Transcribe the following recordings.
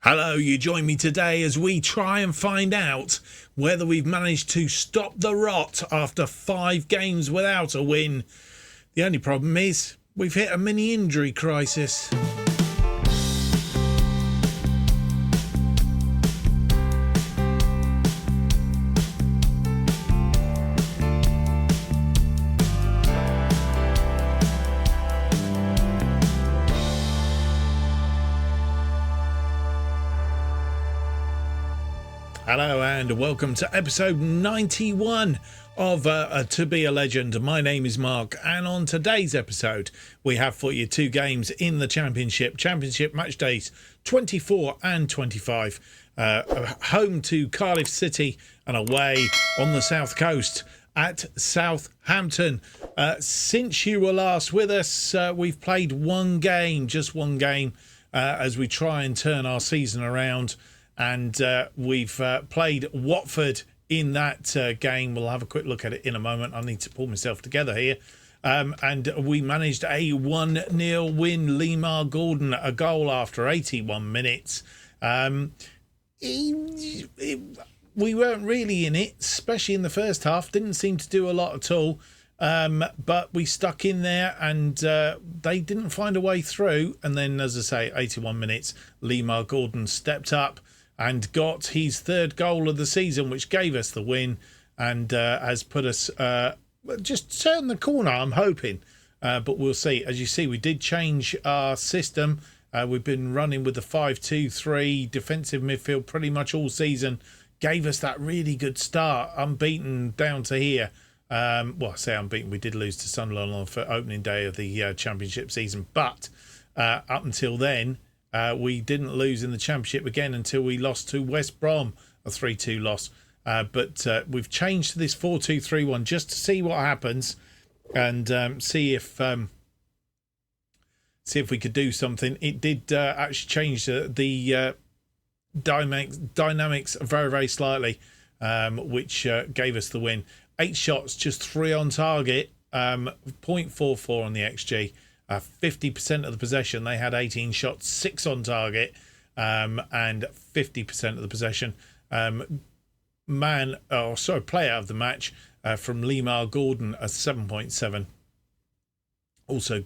Hello, you join me today as we try and find out whether we've managed to stop the rot after 5 games without a win. The only problem is we've hit a mini injury crisis. Hello and welcome to episode 91 of To Be a Legend. My name is Mark, and on today's episode we have for you 2 games in the Championship match days 24 and 25. Home to Cardiff City and away on the south coast at Southampton. Since you were last with us, we've played just one game as we try and turn our season around. And we've played Watford in that game. We'll have a quick look at it in a moment. I need to pull myself together here. And we managed a 1-0 win. Lemar Gordon, a goal after 81 minutes. We weren't really in it, especially in the first half. Didn't seem to do a lot at all. But we stuck in there and they didn't find a way through. And then, as I say, 81 minutes, Lemar Gordon stepped up and got his 3rd goal of the season, which gave us the win and has put us just turned the corner, I'm hoping. But we'll see. As you see, we did change our system. We've been running with the 5-2-3 defensive midfield pretty much all season. Gave us that really good start, unbeaten down to here. Well, I say unbeaten. We did lose to Sunderland on the opening day of the Championship season. But up until then, we didn't lose in the Championship again until we lost to West Brom, a 3-2 loss. But we've changed to this 4-2-3-1 just to see what happens and see if we could do something. It did actually change the dynamics very, very slightly, which gave us the win. 8 shots, just 3 on target, 0.44 on the XG. 50% of the possession. They had 18 shots, 6 on target, and 50% of the possession. Player of the match from Lemar Gordon, a 7.7. Also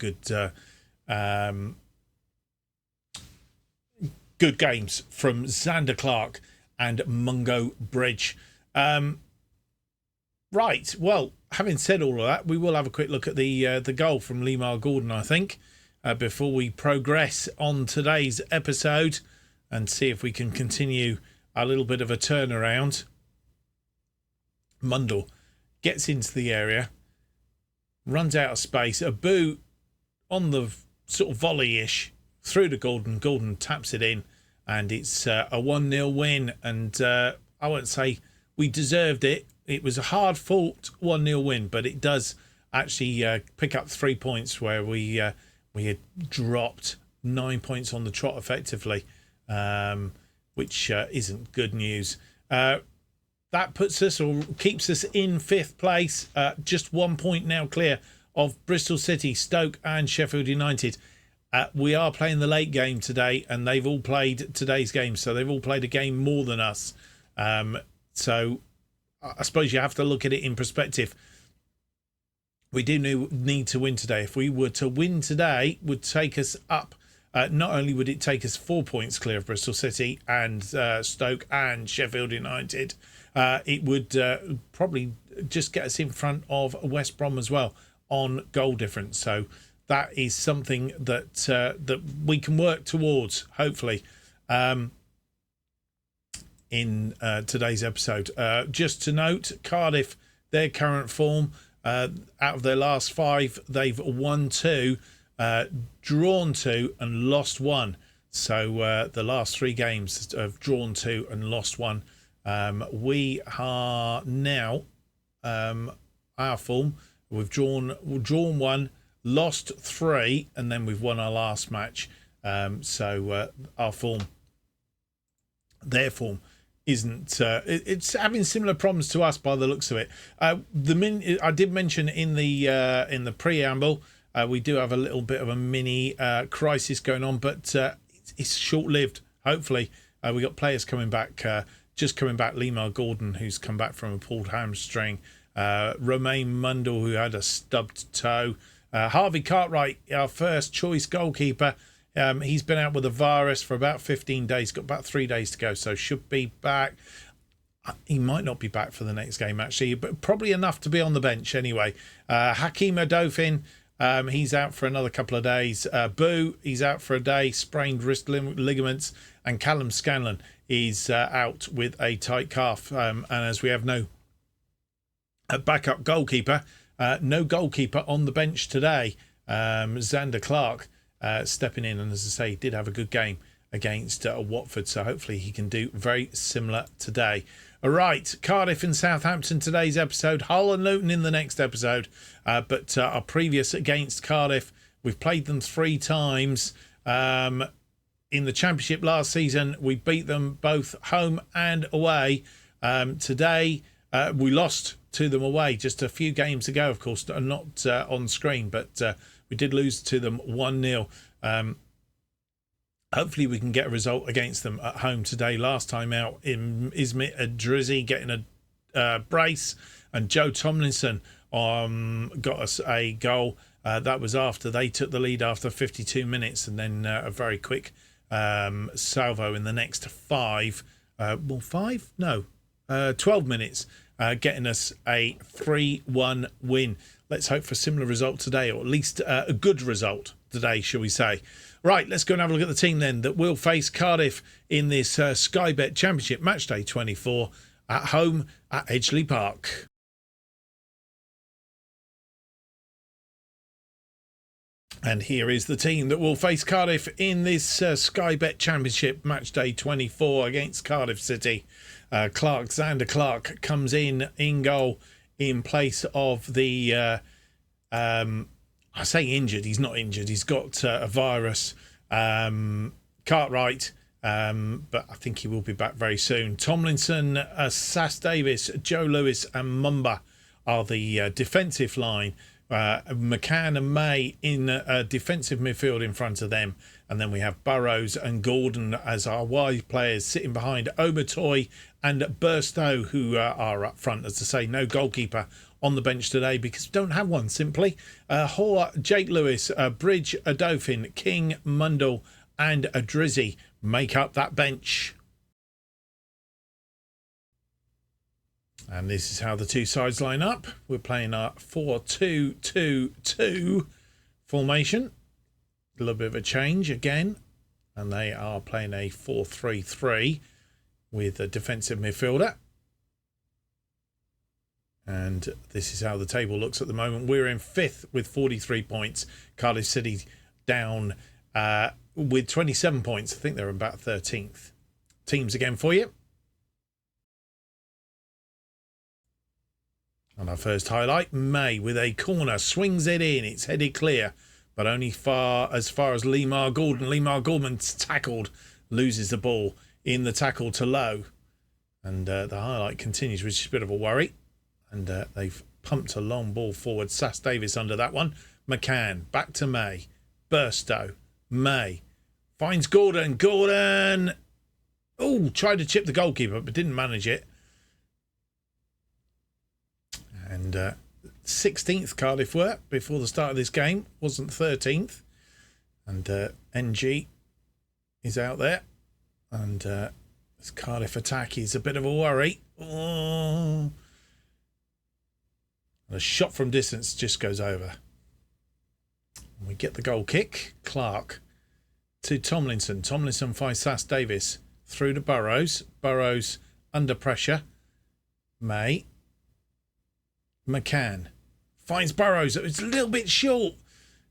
good games from Xander Clark and Mungo Bridge. Right, well, having said all of that, we will have a quick look at the goal from Lemar Gordon, I think, before we progress on today's episode and see if we can continue a little bit of a turnaround. Mundell gets into the area, runs out of space, a boot on the sort of volley-ish through to Gordon. Gordon taps it in, and it's a 1-0 win. And I won't say we deserved it. It was a hard-fought 1-0 win, but it does actually pick up 3 points where we had dropped 9 points on the trot effectively, which isn't good news. That puts us or keeps us in 5th place, just 1 point now clear of Bristol City, Stoke and Sheffield United. We are playing the late game today, and they've all played today's game, so they've all played a game more than us. So I suppose you have to look at it in perspective. We do need to win today. If we were to win today, it would take us up. Not only would it take us 4 points clear of Bristol City and Stoke and Sheffield United, it would probably just get us in front of West Brom as well on goal difference. So that is something that that we can work towards, hopefully. In today's episode. Just to note, Cardiff, their current form, out of their last 5, they've won 2, drawn 2 and lost 1. So the last 3 games have drawn 2 and lost 1. We are now, our form, we've drawn 1, lost 3, and then we've won our last match. So our form, their form, isn't it's having similar problems to us by the looks of it. I did mention in the preamble, we do have a little bit of a mini crisis going on, but it's short-lived. hopefully. We got players coming back, just coming back. Lemar Gordon, who's come back from a pulled hamstring. Romain Mundell, who had a stubbed toe. Harvey Cartwright, our first choice goalkeeper. He's been out with a virus for about 15 days, got about 3 days to go, so should be back. He might not be back for the next game, actually, but probably enough to be on the bench anyway. Hakeem Adofin, he's out for another couple of days. Boo, he's out for a day, sprained wrist ligaments. And Callum Scanlon is out with a tight calf. And as we have no backup goalkeeper, no goalkeeper on the bench today. Xander Clark stepping in, and as I say, he did have a good game against Watford, so hopefully he can do very similar today. All right, Cardiff and Southampton today's episode, Hull and Luton in the next episode, but our previous against Cardiff, we've played them 3 times. In the Championship last season, we beat them both home and away. Today, we lost to them away just a few games ago, of course, not on screen, but we did lose to them 1-0. Hopefully we can get a result against them at home today. Last time out, Ismet Adrizi getting a brace, and Joe Tomlinson got us a goal. That was after they took the lead after 52 minutes, and then a very quick salvo in the next 12 minutes, getting us a 3-1 win. Let's hope for a similar result today, or at least a good result today, shall we say. Right, let's go and have a look at the team then that will face Cardiff in this Sky Bet Championship Matchday 24 at home at Edgeley Park. And here is the team that will face Cardiff in this Sky Bet Championship Matchday 24 against Cardiff City. Xander Clark comes in goal in place of the... I say injured, he's not injured. He's got a virus. Cartwright, but I think he will be back very soon. Tomlinson, Sass Davis, Joe Lewis and Mumba are the defensive line. McCann and May in a defensive midfield in front of them. And then we have Burrows and Gordon as our wide players sitting behind Obertoy and Burstow, who are up front. As I say, no goalkeeper on the bench today because we don't have one, simply. Hoare, Jake Lewis, Bridge, Adofin, King, Mundell and Adrizzi make up that bench. And this is how the two sides line up. We're playing our 4-2-2-2 formation. A little bit of a change again. And they are playing a 4-3-3 with a defensive midfielder. And this is how the table looks at the moment. We're in 5th with 43 points. Cardiff City down with 27 points. I think they're about 13th. Teams again for you. And our first highlight, May with a corner, swings it in. It's headed clear, but only as far as Lemar Gordon. Lemar Gordon's tackled, loses the ball in the tackle to Lowe. And the highlight continues, which is a bit of a worry. And they've pumped a long ball forward. Sass Davis under that one. McCann, back to May. Burstow, May. Finds Gordon. Gordon! Oh, tried to chip the goalkeeper, but didn't manage it. And 16th Cardiff were before the start of this game. Wasn't 13th. And NG is out there. And this Cardiff attack is a bit of a worry. Oh. And a shot from distance just goes over. And we get the goal kick. Clark to Tomlinson. Tomlinson finds Sass Davis through to Burrows. Burrows under pressure. May. McCann finds Burrows. It's a little bit short.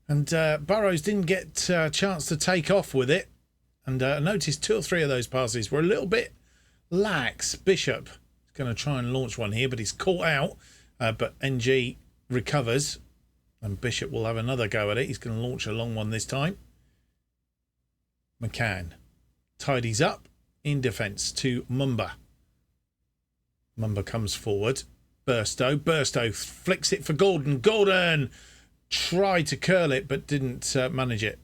And Burrows didn't get a chance to take off with it. And I noticed 2 or 3 of those passes were a little bit lax. Bishop is going to try and launch one here, but he's caught out. But NG recovers. And Bishop will have another go at it. He's going to launch a long one this time. McCann tidies up in defence to Mumba. Mumba comes forward. Burstow flicks it for Gordon. Gordon tried to curl it but didn't manage it.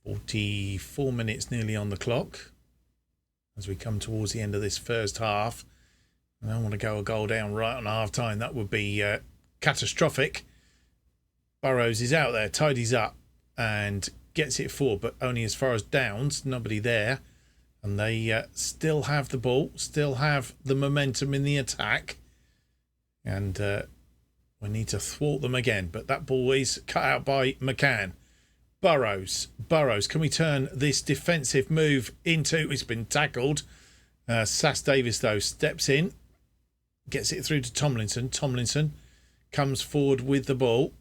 44 minutes nearly on the clock as we come towards the end of this first half. I don't want to go a goal down right on half time. That would be catastrophic. Burrows is out there, tidies up and gets it forward, but only as far as Downs. Nobody there. And they still have the ball, still have the momentum in the attack. And we need to thwart them again. But that ball is cut out by McCann. Burrows, can we turn this defensive move into... It's been tackled. Sass Davis, though, steps in. Gets it through to Tomlinson. Tomlinson comes forward with the ball.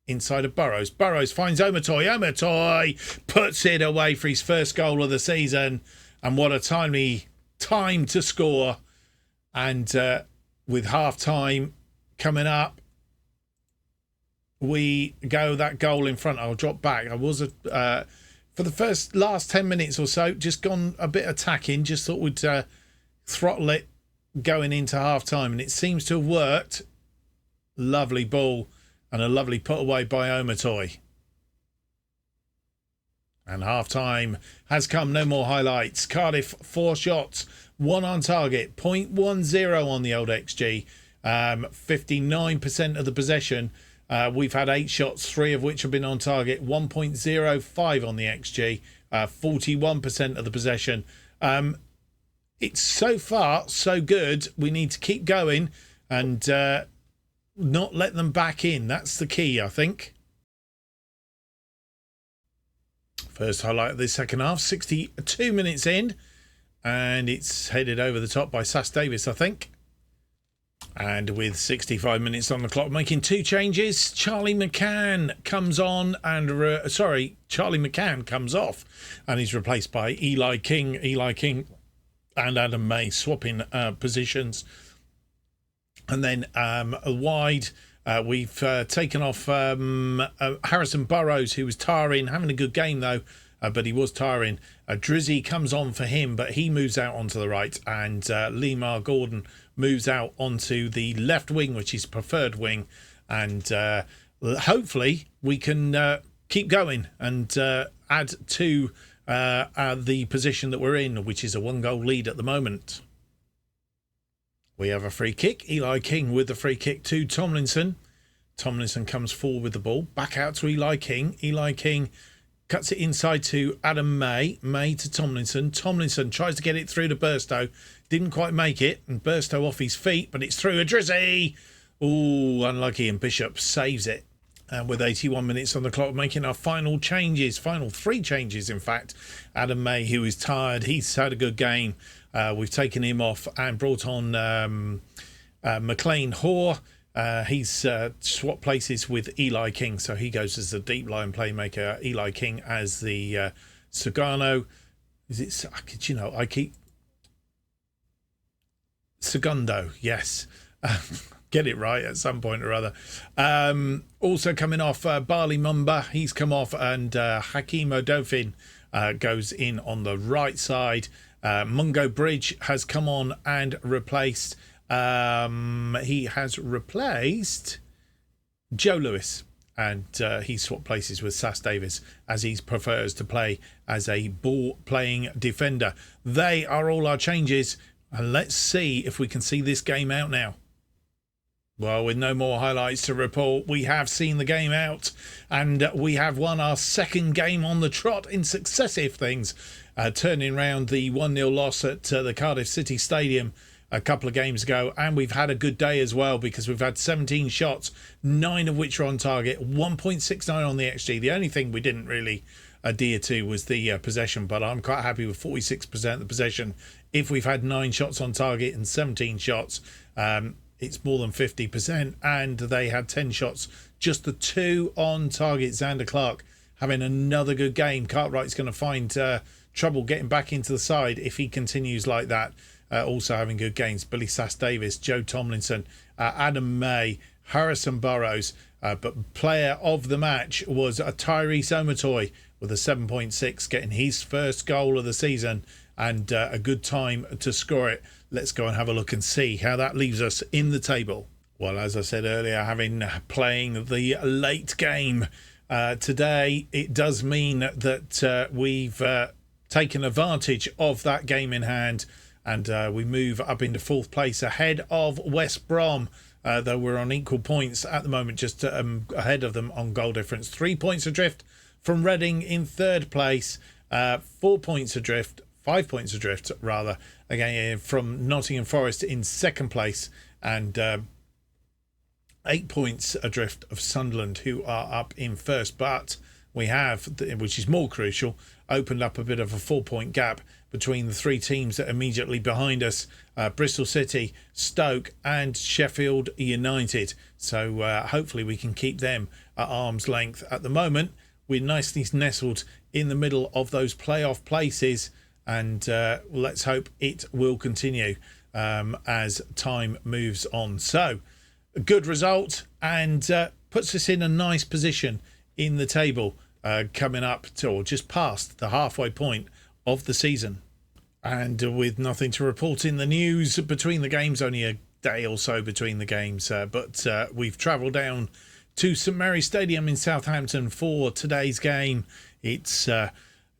Inside of Burrows. Burrows finds Omotoy. Omotoy puts it away for his first goal of the season. And what a timely time to score. And with half-time coming up, we go that goal in front. I'll drop back. I was for the last 10 minutes or so, just gone a bit attacking. Just thought we'd throttle it going into half-time. And it seems to have worked. Lovely ball and a lovely put away by Omotoy. And half-time has come. No more highlights. Cardiff, 4 shots, 1 on target, 0.10 on the old XG, 59% of the possession. We've had 8 shots, 3 of which have been on target, 1.05 on the XG, 41% of the possession. It's so far so good. We need to keep going and not let them back in. That's the key, I think. First highlight of the second half, 62 minutes in, and it's headed over the top by Sass Davis, I think. And with 65 minutes on the clock, making 2 changes, Charlie McCann comes on and Charlie McCann comes off, and he's replaced by Eli King. Eli King and Adam May swapping positions, and then wide. We've taken off Harrison Burrows, who was tiring, having a good game though, but he was tiring. Drizzy comes on for him, but he moves out onto the right, and Lemar Gordon moves out onto the left wing, which is preferred wing, and hopefully we can keep going and add to the position that we're in, which is a 1-goal lead at the moment. We have a free kick. Eli King with the free kick to Tomlinson. Tomlinson comes forward with the ball. Back out to Eli King. Eli King cuts it inside to Adam May. May to Tomlinson. Tomlinson tries to get it through to Burstow. Didn't quite make it. And Burstow off his feet, but it's through a Drizzy. Ooh, unlucky. And Bishop saves it. And with 81 minutes on the clock, making our final changes. Final 3 changes, in fact. Adam May, who is tired. He's had a good game. We've taken him off and brought on McLean Hoare. He's swapped places with Eli King, so he goes as the deep line playmaker. Eli King as the Sagano. Is it? I keep Segundo. Yes, get it right at some point or other. Also coming off Barley Mumba. He's come off, and Hakeem Odofin goes in on the right side. Mungo Bridge has come on and replaced. He has replaced Joe Lewis, and he swapped places with Sass Davis, as he prefers to play as a ball-playing defender. They are all our changes, and let's see if we can see this game out now. Well, with no more highlights to report, we have seen the game out, and we have won our 2nd game on the trot in successive things, turning round the 1-0 loss at the Cardiff City Stadium a couple of games ago. And we've had a good day as well, because we've had 17 shots, 9 of which are on target, 1.69 on the XG. The only thing we didn't really adhere to was the possession, but I'm quite happy with 46% of the possession. If we've had 9 shots on target and 17 shots, it's more than 50%, and they had 10 shots. Just the 2 on target. Xander Clark having another good game. Cartwright's going to find trouble getting back into the side if he continues like that. Also having good games. Billy Sass Davis, Joe Tomlinson, Adam May, Harrison Burrows. But player of the match was Tyrese Omotoy with a 7.6, getting his first goal of the season, and a good time to score it. Let's go and have a look and see how that leaves us in the table. Well, as I said earlier, playing the late game today. It does mean that we've taken advantage of that game in hand, and we move up into 4th place ahead of West Brom. Though we're on equal points at the moment, just ahead of them on goal difference. 3 points adrift from Reading in 3rd place, 4 points adrift, 5 points adrift rather, again from Nottingham Forest in 2nd place, and 8 points adrift of Sunderland, who are up in 1st. But we have, which is more crucial, opened up a bit of a 4-point gap between the 3 teams that are immediately behind us, Bristol City, Stoke and Sheffield United. So hopefully we can keep them at arm's length. At the moment, we're nicely nestled in the middle of those playoff places, and let's hope it will continue as time moves on. So a good result, and puts us in a nice position in the table, coming up to, or just past, the halfway point of the season. And with nothing to report in the news between the games, only a day or so between the games, but we've travelled down to St Mary's Stadium in Southampton for today's game. It's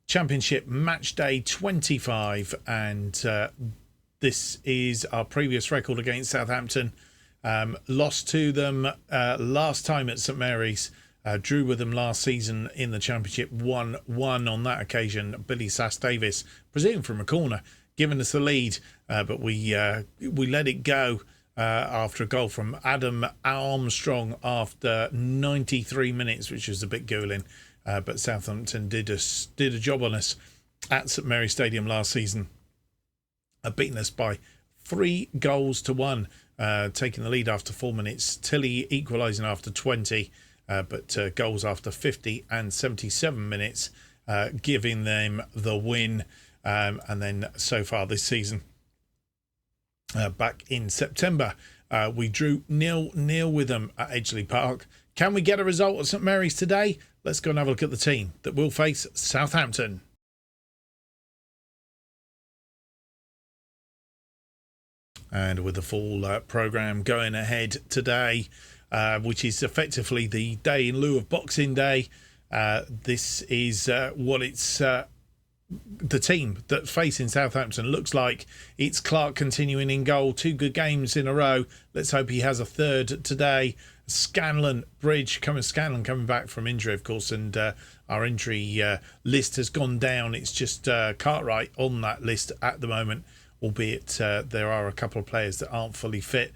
Championship Match Day 25, and this is our previous record against Southampton. Lost to them last time at St Mary's. Drew with them last season in the Championship, 1-1 on that occasion. Billy Sass-Davis, presumed from a corner, giving us the lead, but we let it go after a goal from Adam Armstrong after 93 minutes, which was a bit ghouling. But Southampton did a job on us at St Mary's Stadium last season, beating us by 3-1, taking the lead after 4 minutes. Tilly equalising after 20. But goals after 50 and 77 minutes, giving them the win. And then so far this season, back in September, we drew 0-0 with them at Edgeley Park. Can we get a result at St Mary's today? Let's go and have a look at the team that will face Southampton. And with the full programme going ahead today, which is effectively the day in lieu of Boxing Day. This is what it's the team that's facing Southampton looks like. It's Clark continuing in goal, 2 good games in a row. Let's hope he has a 3rd today. Scanlon coming back from injury, of course, and our injury list has gone down. It's just Cartwright on that list at the moment, albeit there are a couple of players that aren't fully fit.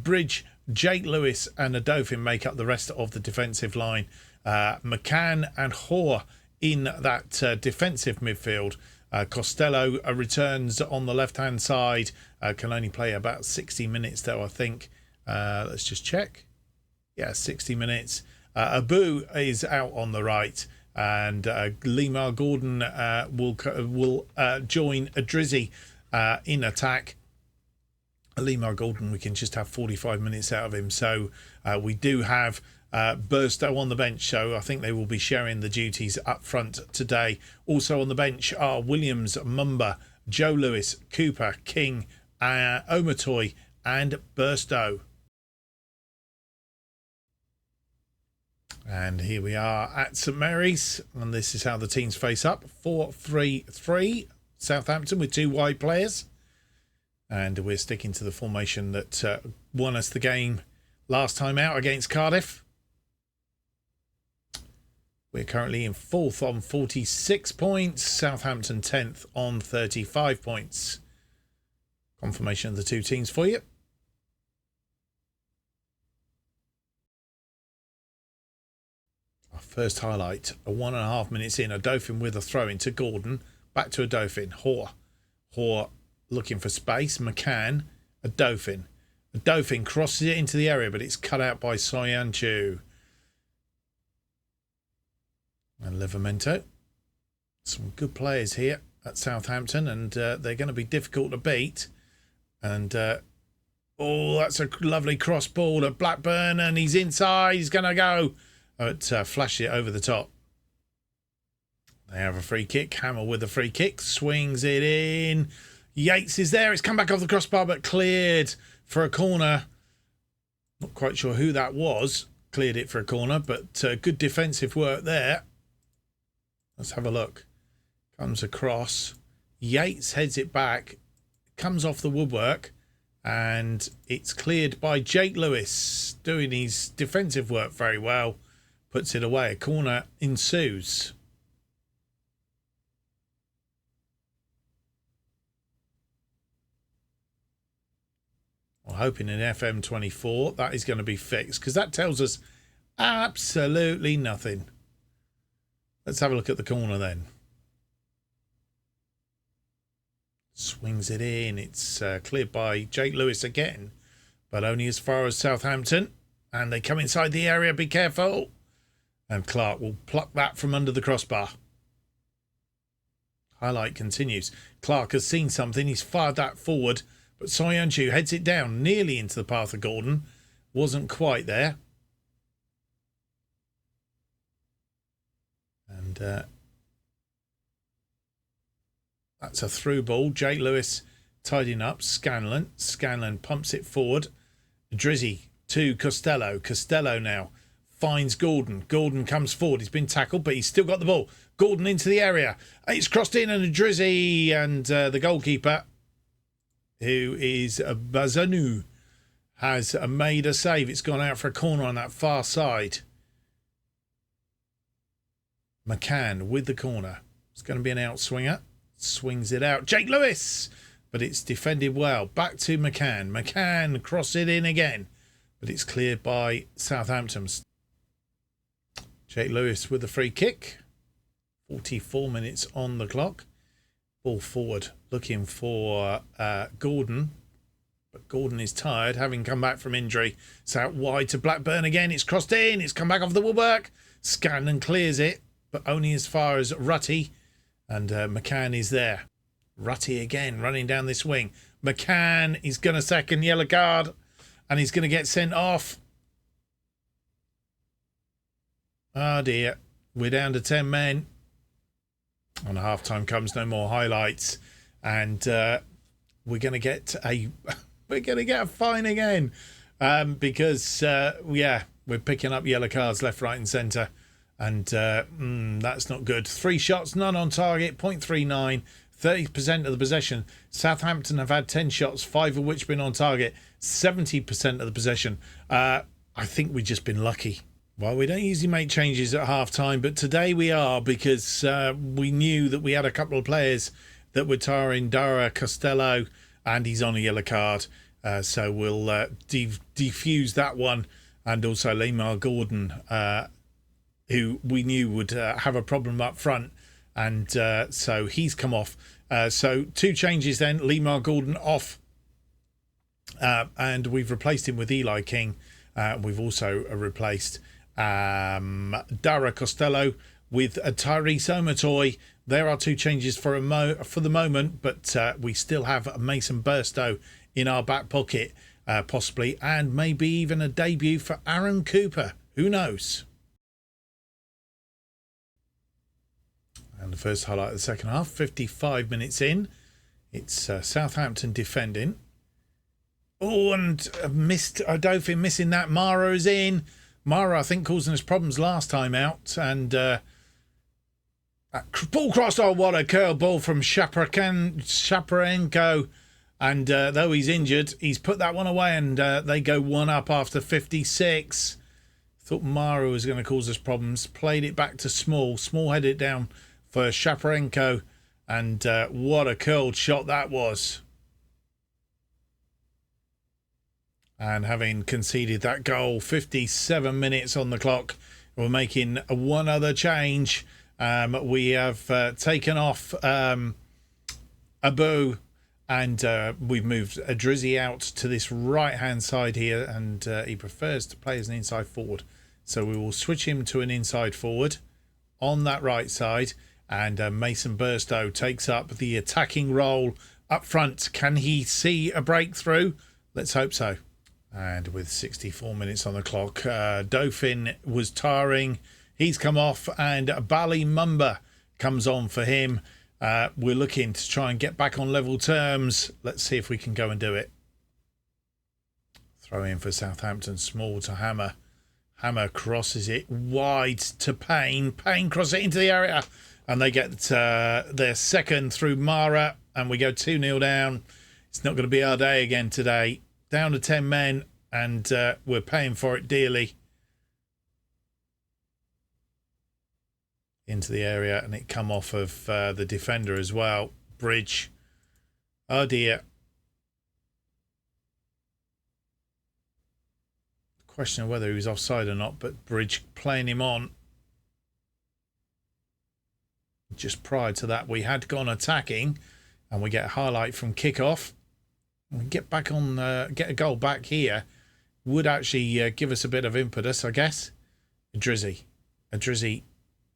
Bridge, Jake Lewis and Adofin make up the rest of the defensive line. McCann and Hoare in that defensive midfield. Costello returns on the left-hand side. Can only play about 60 minutes, though, I think. Let's just check. Yeah, 60 minutes. Abu is out on the right. And Lemar Gordon will join Adrizzi in attack. Lemar Gordon, we can just have 45 minutes out of him. So we do have Burstow on the bench, so I think they will be sharing the duties up front today. Also on the bench are Williams, Mumba, Joe Lewis, Cooper, King, Omatoy and Burstow. And here we are at St Mary's, and this is how the teams face up. 4-3-3, Southampton with 2 wide players. And we're sticking to the formation that won us the game last time out against Cardiff. We're currently in 4th on 46 points. Southampton 10th on 35 points. Confirmation of the 2 teams for you. Our first highlight, 1.5 minutes in. Adofin with a throw into Gordon. Back to Adofin. Hoare looking for space. McCann. Adofin crosses it into the area, but it's cut out by Soyanchu. And Livramento. Some good players here at Southampton, and they're going to be difficult to beat. And that's a lovely cross ball at Blackburn, and he's inside. He's going to go. Flashed it over the top. They have a free kick. Hammer with a free kick. Swings it in. Yates is there. It's come back off the crossbar, but cleared for a corner. Not quite sure who that was. cleared it for a corner, but good defensive work there. Let's have a look. Comes across. Yates heads it back, comes off the woodwork, and it's cleared by Jake Lewis, doing his defensive work very well. Puts it away. A corner ensues. I'm hoping in FM24 that is going to be fixed, because that tells us absolutely nothing. Let's have a look at the corner then. Swings it in. It's cleared by Jake Lewis again, but only as far as Southampton. And they come inside the area. Be careful. And Clark will pluck that from under the crossbar. Highlight continues. Clark has seen something. He's fired that forward, but Soyuncu heads it down nearly into the path of Gordon. Wasn't quite there. And that's a through ball. Jake Lewis tidying up. Scanlon pumps it forward. Drizzy to Costello. Costello now finds Gordon. Gordon comes forward. He's been tackled, but he's still got the ball. Gordon into the area. It's crossed in, and Drizzy and the goalkeeper, who is Bazanu, has made a save. It's gone out for a corner on that far side. McCann with the corner. It's going to be an outswinger. Swings it out. Jake Lewis, but it's defended well. Back to McCann. McCann cross it in again, but it's cleared by Southampton. Jake Lewis with the free kick. 44 minutes on the clock. Ball forward, looking for Gordon, but Gordon is tired, having come back from injury. It's out wide to Blackburn again. It's crossed in. It's come back off the woodwork. Scanlon clears it, but only as far as Rutty. And McCann is there. Rutty again running down this wing. McCann is going to second yellow card, and he's going to get sent off. Oh dear. We're down to 10 men. On half time comes, no more highlights. And we're going to get a fine again. Because we're picking up yellow cards left, right and centre. And that's not good. 3 shots, none on target, 0.39, 30% of the possession. Southampton have had 10 shots, 5 of which have been on target, 70% of the possession. I think we've just been lucky. Well, we don't usually make changes at half-time, but today we are, because we knew that we had a couple of players that were tiring. Dara Costello, and he's on a yellow card. So we'll defuse that one. And also Lamar Gordon, who we knew would have a problem up front, and so he's come off. So 2 changes then. Lamar Gordon off, and we've replaced him with Eli King. We've also replaced Dara Costello with Tyrese Omotoy. There are 2 changes for the moment, but we still have Mason Burstow in our back pocket, possibly, and maybe even a debut for Aaron Cooper. Who knows? And the first highlight of the second half, 55 minutes in. It's Southampton defending. Oh, and Odofin missing that. Mara is in. Mara, I think, causing us problems last time out. And ball crossed. Oh, what a curl ball from Shaparenko. And though he's injured, he's put that one away, and they go 1 up after 56. Thought Mara was going to cause us problems. Played it back to Small. Small headed it down for Shaparenko, and what a curled shot that was. And having conceded that goal, 57 minutes on the clock, we're making one other change. We have taken off Abu, and we've moved Drizzy out to this right-hand side here, and he prefers to play as an inside forward. So we will switch him to an inside forward on that right side. And Mason Burstow takes up the attacking role up front. Can he see a breakthrough? Let's hope so. And with 64 minutes on the clock, Dauphin was tiring. He's come off, and Bali Mumba comes on for him. We're looking to try and get back on level terms. Let's see if we can go and do it. Throw in for Southampton. Small to Hammer. Hammer crosses it wide to Payne. Payne crosses it into the area, and they get their second through Mara, and we go 2-0 down. It's not going to be our day again today. Down to 10 men, and we're paying for it dearly. Into the area, and it come off of the defender as well. Bridge. Oh dear. Question of whether he was offside or not, but Bridge playing him on. Just prior to that, we had gone attacking, and we get a highlight from kickoff. We get back on, get a goal back here. Would actually give us a bit of impetus, I guess. Adrizzi.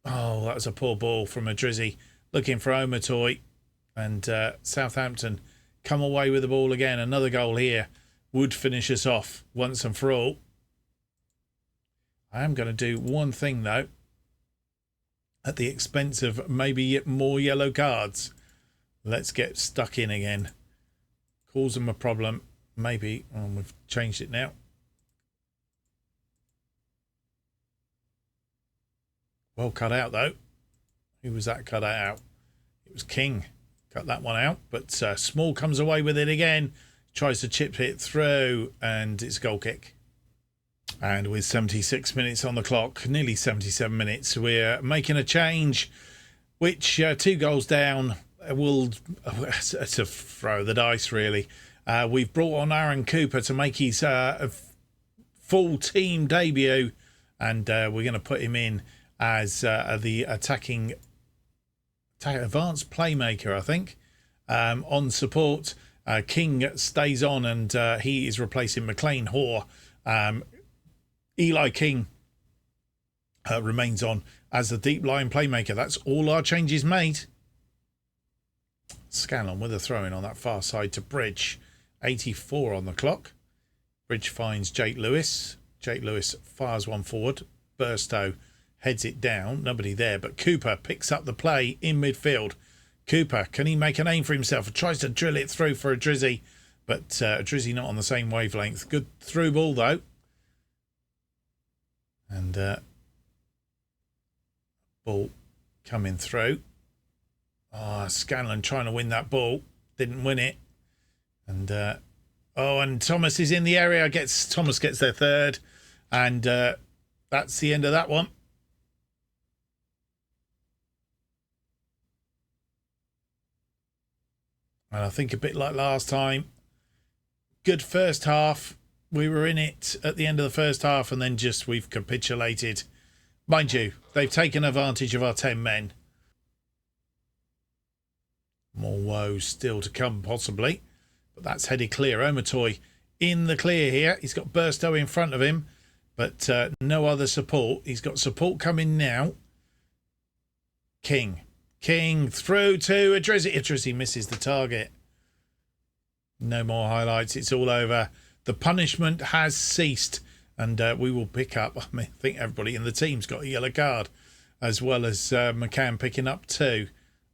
Oh, that was a poor ball from Adrizzi. Looking for Omatoy. And Southampton come away with the ball again. Another goal here would finish us off once and for all. I am going to do one thing, though. At the expense of maybe more yellow cards. Let's get stuck in again. Cause them a problem. Maybe. Oh, we've changed it now. Well cut out, though. Who was that cut out? It was King. Cut that one out. But Small comes away with it again. Tries to chip it through. And it's a goal kick. And with 76 minutes on the clock, nearly 77 minutes, we're making a change. Which 2 goals down will... It's a throw the dice, really. We've brought on Aaron Cooper to make his full team debut. And we're going to put him in as the attacking advanced playmaker, I think, on support. King stays on, and he is replacing McLean Hoare. Eli King remains on as the deep line playmaker. That's all our changes made. Scanlon with a throw in on that far side to Bridge. 84 on the clock. Bridge finds Jake Lewis. Jake Lewis fires one forward. Burstow heads it down. Nobody there, but Cooper picks up the play in midfield. Cooper, can he make a name for himself? Tries to drill it through for Adrizzi, but Adrizzi not on the same wavelength. Good through ball, though. And ball coming through. Scanlon trying to win that ball. Didn't win it. And and Thomas is in the area. Thomas gets their third. And that's the end of that one. And I think a bit like last time, good first half. We were in it at the end of the first half, and then we've capitulated. Mind you, they've taken advantage of our 10 men. More woes still to come, possibly. But that's headed clear. Omatoy in the clear here. He's got Burstow in front of him, but no other support. He's got support coming now. King through to Adrizzi. Adrizzi misses the target. No more highlights. It's all over. The punishment has ceased, and we will pick up. I think everybody in the team's got a yellow card, as well as McCann picking up 2.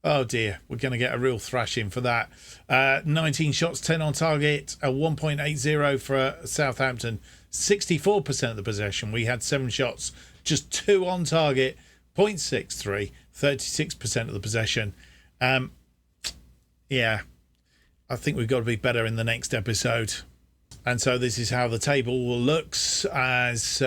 Oh dear, we're going to get a real thrashing for that. 19 shots, 10 on target, a 1.80 for Southampton. 64% of the possession. We had 7 shots, just 2 on target, 0.63. 36% of the possession. Yeah, I think we've got to be better in the next episode. And so this is how the table looks as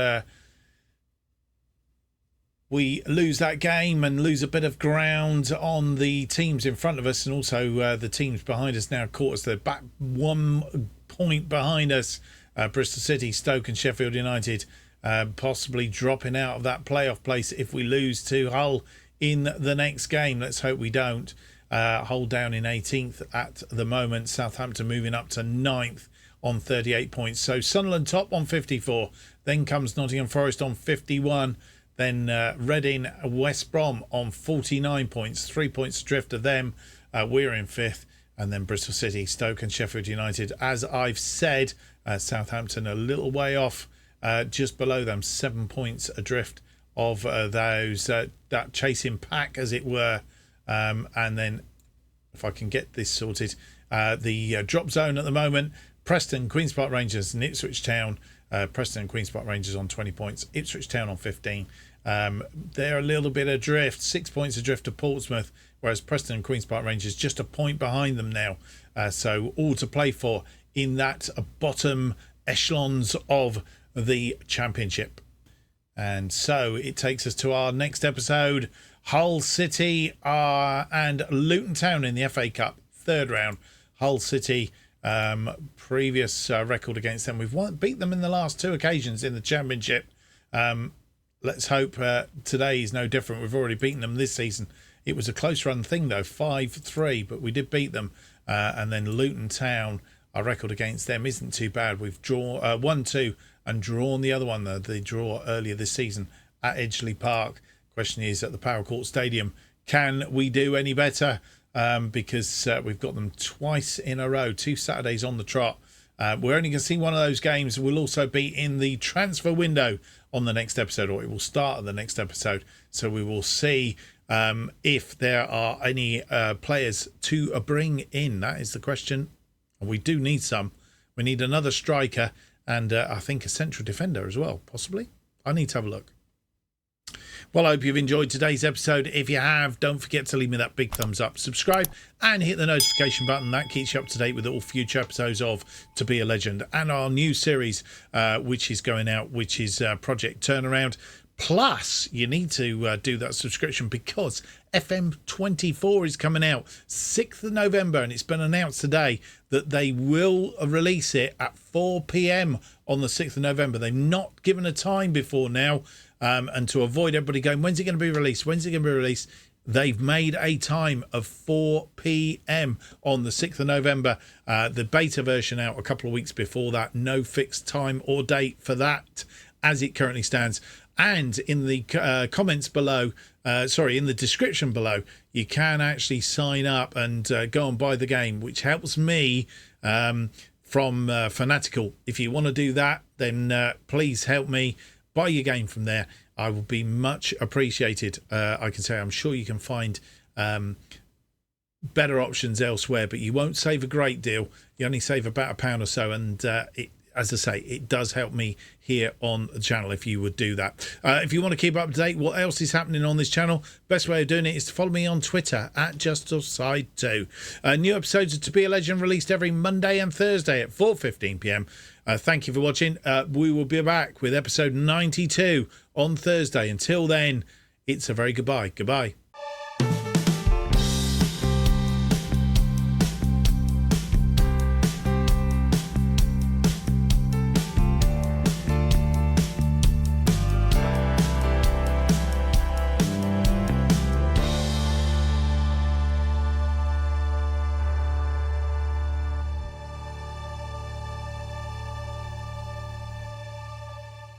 we lose that game and lose a bit of ground on the teams in front of us, and also the teams behind us now caught us. They're back 1 point behind us. Bristol City, Stoke and Sheffield United possibly dropping out of that playoff place if we lose to Hull in the next game. Let's hope we don't. Hull down in 18th at the moment. Southampton moving up to 9th on 38 points. So Sunderland top on 54. Then comes Nottingham Forest on 51. Then Reading, West Brom on 49 points. 3 points adrift of them. We're in 5th. And then Bristol City, Stoke and Sheffield United. As I've said, Southampton a little way off, just below them. 7 points adrift of those, that chasing pack, as it were. And then, if I can get this sorted, the drop zone at the moment, Preston, Queen's Park Rangers and Ipswich Town Preston and Queen's Park Rangers on 20 points. Ipswich Town on 15. They're a little bit adrift, 6 points adrift to Portsmouth, whereas Preston and Queen's Park Rangers just a point behind them now. So all to play for in that bottom echelons of the Championship. And so it takes us to our next episode. Hull City and Luton Town in the FA Cup, third round. Hull City, previous record against them. We've beat them in the last 2 occasions in the Championship. Let's hope today is no different. We've already beaten them this season. It was a close run thing though, 5-3, but we did beat them. And then Luton Town, our record against them isn't too bad. We've drawn 1-2 and drawn the other one, the draw earlier this season at Edgeley Park. Question is, at the Power Court Stadium, can we do any better? Because we've got them twice in a row, 2 Saturdays on the trot. We're only going to see one of those games. We'll also be in the transfer window on the next episode, or it will start at the next episode. So we will see if there are any players to bring in. That is the question. We do need some. We need another striker and I think a central defender as well, possibly. I need to have a look. Well, I hope you've enjoyed today's episode. If you have, don't forget to leave me that big thumbs up, subscribe and hit the notification button. That keeps you up to date with all future episodes of To Be a Legend and our new series, which is going out, which is Project Turnaround. Plus, you need to do that subscription because FM24 is coming out 6th of November, and it's been announced today that they will release it at 4 p.m. on the 6th of November. They've not given a time before now. And to avoid everybody going, when's it going to be released? When's it going to be released? They've made a time of 4 p.m. on the 6th of November. The beta version out a couple of weeks before that. No fixed time or date for that as it currently stands. And in the comments below, in the description below, you can actually sign up and go and buy the game, which helps me from Fanatical. If you want to do that, then please help me. Buy your game from there. I will be much appreciated. I can say I'm sure you can find better options elsewhere, but you won't save a great deal. You only save about £1 or so, and as I say, it does help me here on the channel if you would do that. If you want to keep up to date what else is happening on this channel, best way of doing it is to follow me on Twitter at JustOffsideFM. New episodes of To Be a Legend released every Monday and Thursday at 4:15 p.m. Thank you for watching. We will be back with episode 92 on Thursday. Until then, it's a very goodbye. Goodbye.